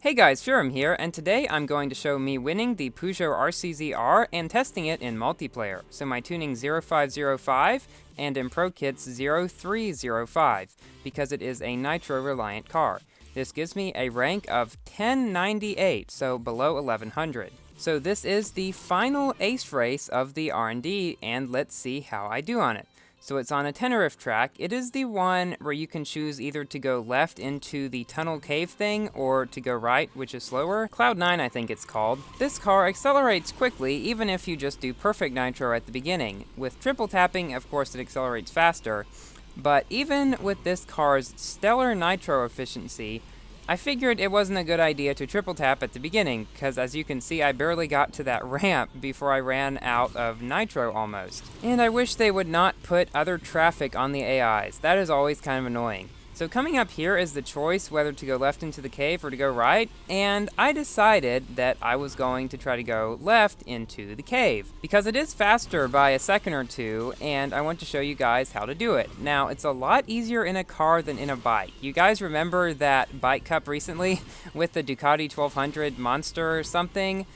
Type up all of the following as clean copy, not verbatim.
Hey guys, Furum here, and today I'm going to show me winning the Peugeot RCZ-R and testing it in multiplayer. So my tuning 0505 and in Pro Kits 0305, because it is a nitro-reliant car. This gives me a rank of 1098, so below 1100. So this is the final ace race of the R&D, and let's see how I do on it. So it's on a Tenerife track. It is the one where you can choose either to go left into the tunnel cave thing or to go right, which is slower. Cloud 9, I think it's called. This car accelerates quickly even if you just do perfect nitro at the beginning. With triple tapping, of course, it accelerates faster. But even with this car's stellar nitro efficiency, I figured it wasn't a good idea to triple tap at the beginning, because as you can see, I barely got to that ramp before I ran out of nitro almost. And I wish they would not put other traffic on the AIs. That is always kind of annoying. So coming up here is the choice whether to go left into the cave or to go right, and I decided that I was going to try to go left into the cave, because it is faster by a second or two, and I want to show you guys how to do it. Now, it's a lot easier in a car than in a bike. You guys remember that bike cup recently with the Ducati 1200 Monster or something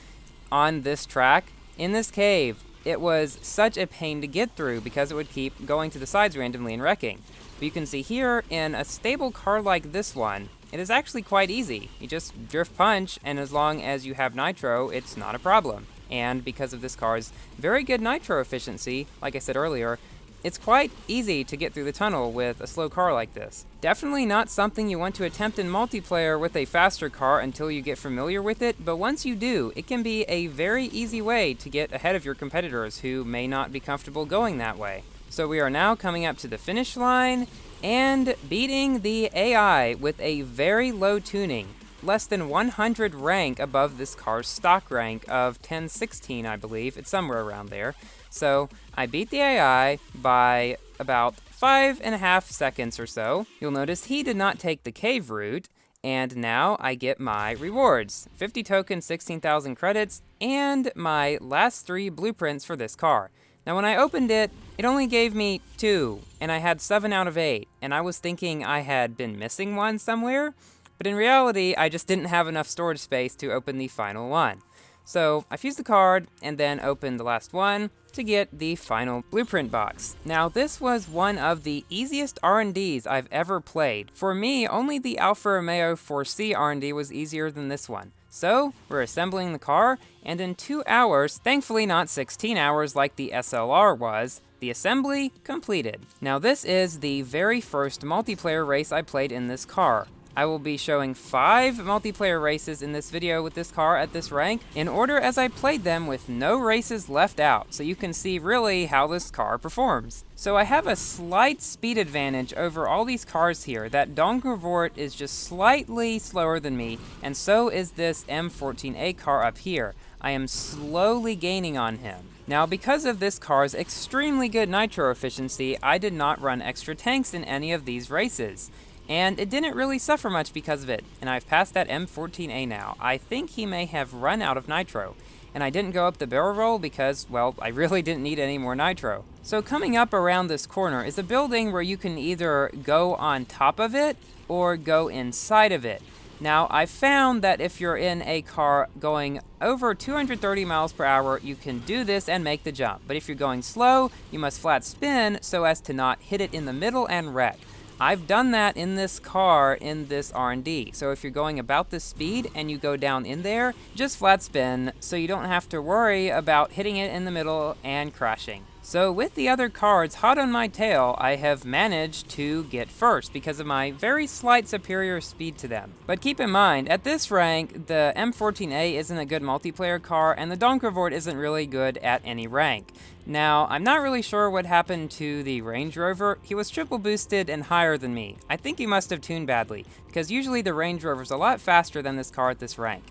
on this track? In this cave, it was such a pain to get through because it would keep going to the sides randomly and wrecking. But you can see here, in a stable car like this one, it is actually quite easy. You just drift punch, and as long as you have nitro, it's not a problem. And because of this car's very good nitro efficiency, like I said earlier, it's quite easy to get through the tunnel with a slow car like this. Definitely not something you want to attempt in multiplayer with a faster car until you get familiar with it, but once you do, it can be a very easy way to get ahead of your competitors who may not be comfortable going that way. So we are now coming up to the finish line and beating the AI with a very low tuning, less than 100 rank above this car's stock rank of 1016, I believe. It's somewhere around there. So I beat the AI by about 5.5 seconds or so. You'll notice he did not take the cave route, and now I get my rewards. 50 tokens, 16,000 credits, and my last 3 blueprints for this car. Now when I opened it, it only gave me 2, and I had 7 out of 8, and I was thinking I had been missing one somewhere, but in reality, I just didn't have enough storage space to open the final one. So I fused the card, and then opened the last one to get the final blueprint box. Now this was one of the easiest R&Ds I've ever played. For me, only the Alfa Romeo 4C R&D was easier than this one. So, we're assembling the car, and in 2 hours, thankfully not 16 hours like the SLR was, the assembly completed. Now this is the very first multiplayer race I played in this car. I will be showing 5 multiplayer races in this video with this car at this rank, in order as I played them with no races left out, so you can see really how this car performs. So I have a slight speed advantage over all these cars here. That Donkervoort is just slightly slower than me, and so is this M14A car up here. I am slowly gaining on him. Now, because of this car's extremely good nitro efficiency, I did not run extra tanks in any of these races. And it didn't really suffer much because of it, and I've passed that M14A now. I think he may have run out of nitro, and I didn't go up the barrel roll because, well, I really didn't need any more nitro. So coming up around this corner is a building where you can either go on top of it or go inside of it. Now, I found that if you're in a car going over 230 miles per hour, you can do this and make the jump. But if you're going slow, you must flat spin so as to not hit it in the middle and wreck. I've done that in this car in this R&D. So if you're going about this speed and you go down in there, just flat spin so you don't have to worry about hitting it in the middle and crashing. So with the other cards hot on my tail, I have managed to get first because of my very slight superior speed to them. But keep in mind, at this rank, the M14A isn't a good multiplayer car, and the Donkervoort isn't really good at any rank. Now, I'm not really sure what happened to the Range Rover. He was triple boosted and higher than me. I think he must have tuned badly, because usually the Range Rover's a lot faster than this car at this rank.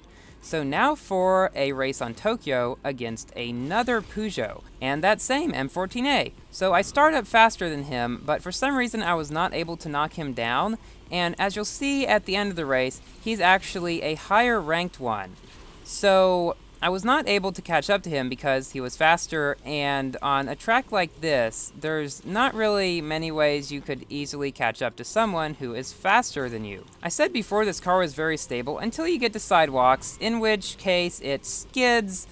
So now for a race on Tokyo against another Peugeot, and that same M14A. So I start up faster than him, but for some reason I was not able to knock him down, and as you'll see at the end of the race, he's actually a higher ranked one. So I was not able to catch up to him because he was faster, and on a track like this, there's not really many ways you could easily catch up to someone who is faster than you. I said before this car was very stable until you get to sidewalks, in which case it skids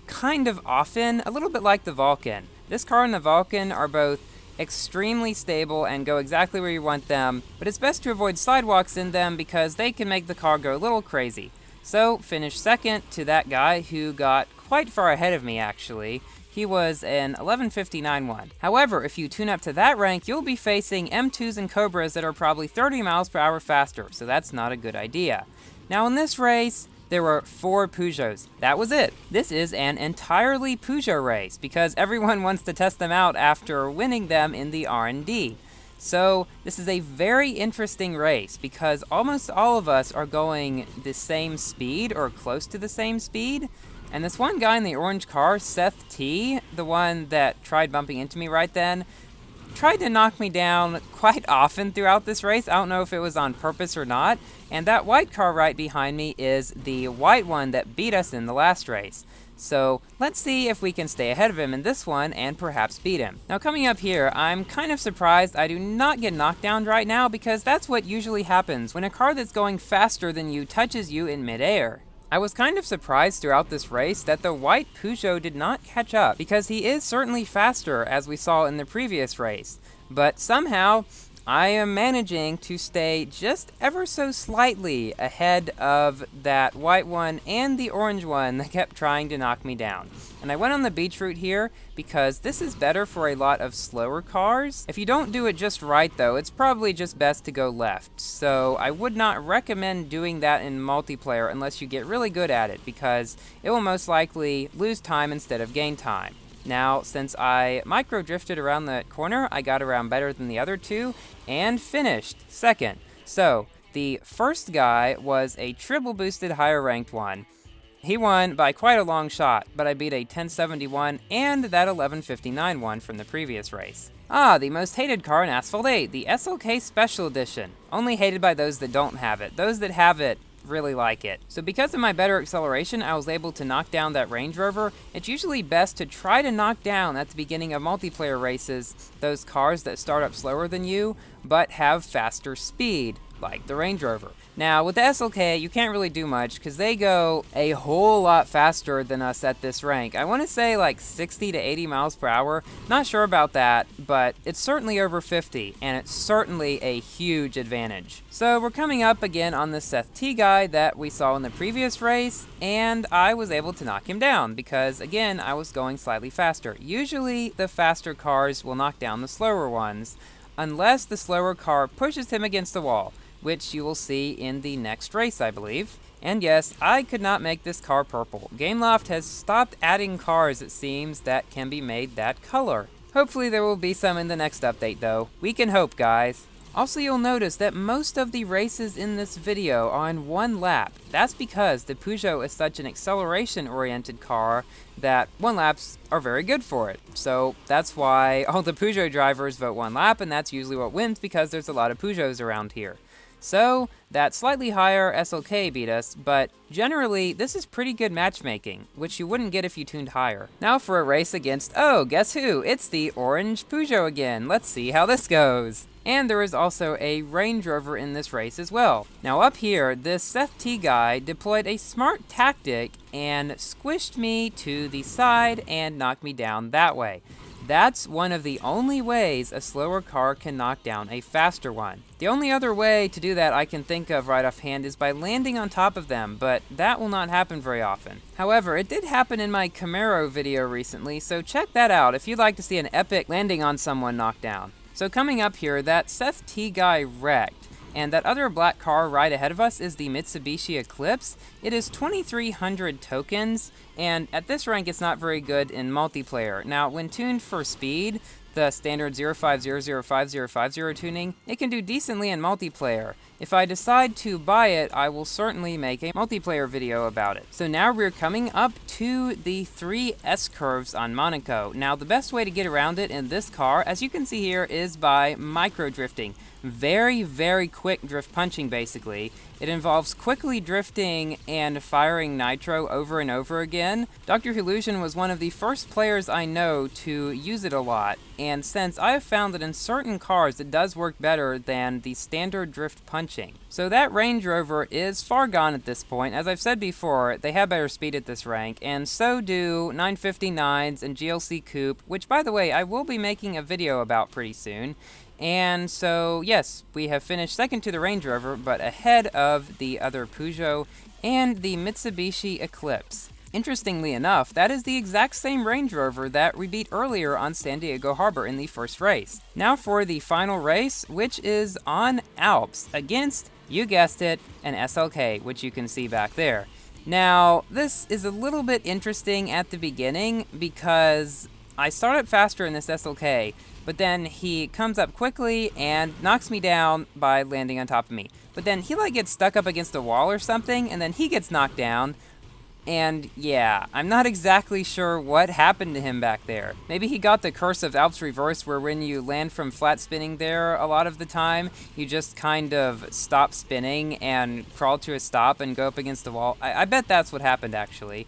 kind of often, a little bit like the Vulcan. This car and the Vulcan are both extremely stable and go exactly where you want them, but it's best to avoid sidewalks in them because they can make the car go a little crazy. So, finished second to that guy who got quite far ahead of me, actually. He was an 11:59.1. However, if you tune up to that rank, you'll be facing M2s and Cobras that are probably 30 miles per hour faster, so that's not a good idea. Now, in this race, there were 4 Peugeots. That was it. This is an entirely Peugeot race because everyone wants to test them out after winning them in the R&D. So this is a very interesting race because almost all of us are going the same speed or close to the same speed. And this one guy in the orange car, Seth T, the one that tried bumping into me right then, tried to knock me down quite often throughout this race. I don't know if it was on purpose or not. And that white car right behind me is the white one that beat us in the last race. So let's see if we can stay ahead of him in this one and perhaps beat him. Now coming up here, I'm kind of surprised I do not get knocked down right now because that's what usually happens when a car that's going faster than you touches you in midair. I was kind of surprised throughout this race that the white Peugeot did not catch up because he is certainly faster as we saw in the previous race. But somehow, I am managing to stay just ever so slightly ahead of that white one and the orange one that kept trying to knock me down. And I went on the beach route here because this is better for a lot of slower cars. If you don't do it just right though, it's probably just best to go left. So I would not recommend doing that in multiplayer unless you get really good at it because it will most likely lose time instead of gain time. Now, since I micro-drifted around the corner, I got around better than the other two, and finished second. So, the first guy was a triple-boosted higher-ranked one. He won by quite a long shot, but I beat a 1071 and that 1159 one from the previous race. The most hated car in Asphalt 8, the SLK Special Edition. Only hated by those that don't have it. Those that have it really like it. So because of my better acceleration, I was able to knock down that Range Rover. It's usually best to try to knock down at the beginning of multiplayer races those cars that start up slower than you, but have faster speed, like the Range Rover. Now, with the SLK, you can't really do much because they go a whole lot faster than us at this rank. I want to say like 60 to 80 miles per hour. Not sure about that, but it's certainly over 50, and it's certainly a huge advantage. So we're coming up again on the Seth T guy that we saw in the previous race, and I was able to knock him down because, again, I was going slightly faster. Usually, the faster cars will knock down the slower ones, unless the slower car pushes him against the wall, which you will see in the next race, I believe. And yes, I could not make this car purple. Gameloft has stopped adding cars, it seems, that can be made that color. Hopefully there will be some in the next update, though. We can hope, guys. Also, you'll notice that most of the races in this video are in one lap. That's because the Peugeot is such an acceleration-oriented car that one laps are very good for it. So that's why all the Peugeot drivers vote one lap, and that's usually what wins because there's a lot of Peugeots around here. So, that slightly higher SLK beat us, but generally, this is pretty good matchmaking, which you wouldn't get if you tuned higher. Now for a race against, guess who? It's the orange Peugeot again. Let's see how this goes. And there is also a Range Rover in this race as well. Now up here, this Seth T guy deployed a smart tactic and squished me to the side and knocked me down that way. That's one of the only ways a slower car can knock down a faster one. The only other way to do that I can think of right offhand is by landing on top of them, but that will not happen very often. However, it did happen in my Camaro video recently, so check that out if you'd like to see an epic landing on someone knocked down. So coming up here, that Seth T guy wrecked. And that other black car right ahead of us is the Mitsubishi Eclipse. It is 2,300 tokens, and at this rank it's not very good in multiplayer. Now, when tuned for speed, the standard 05005050 tuning, it can do decently in multiplayer. If I decide to buy it, I will certainly make a multiplayer video about it. So now we're coming up to the 3 S-curves on Monaco. Now, the best way to get around it in this car, as you can see here, is by micro-drifting. Very, very quick drift punching, basically. It involves quickly drifting and firing nitro over and over again. Dr. Illusion was one of the first players I know to use it a lot, and since I have found that in certain cars it does work better than the standard drift punching. So that Range Rover is far gone at this point. As I've said before, they have better speed at this rank, and so do 959s and GLC Coupe, which by the way I will be making a video about pretty soon. And so, yes, we have finished second to the Range Rover, but ahead of the other Peugeot and the Mitsubishi Eclipse. Interestingly enough, that is the exact same Range Rover that we beat earlier on San Diego Harbor in the first race. Now for the final race, which is on Alps against, you guessed it, an SLK, which you can see back there. Now, this is a little bit interesting at the beginning because I start up faster in this SLK, but then he comes up quickly and knocks me down by landing on top of me. But then he gets stuck up against a wall or something, and then he gets knocked down. And yeah, I'm not exactly sure what happened to him back there. Maybe he got the curse of Alps Reverse, where when you land from flat spinning there a lot of the time, you just kind of stop spinning and crawl to a stop and go up against the wall. I bet that's what happened actually.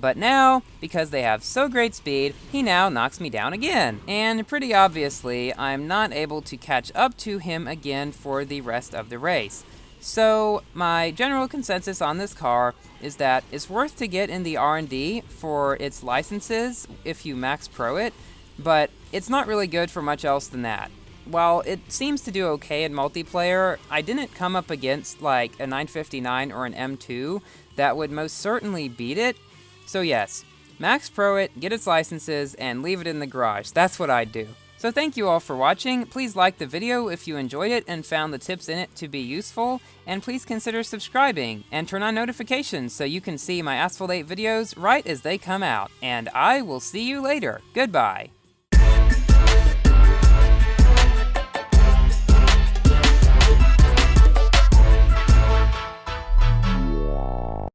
But now, because they have so great speed, he now knocks me down again. And pretty obviously, I'm not able to catch up to him again for the rest of the race. So, my general consensus on this car is that it's worth to get in the R&D for its licenses if you max pro it, but it's not really good for much else than that. While it seems to do okay in multiplayer, I didn't come up against a 959 or an M2 that would most certainly beat it. So yes, max pro it, get its licenses, and leave it in the garage. That's what I'd do. So thank you all for watching. Please like the video if you enjoyed it and found the tips in it to be useful, and please consider subscribing and turn on notifications so you can see my Asphalt 8 videos right as they come out. And I will see you later. Goodbye.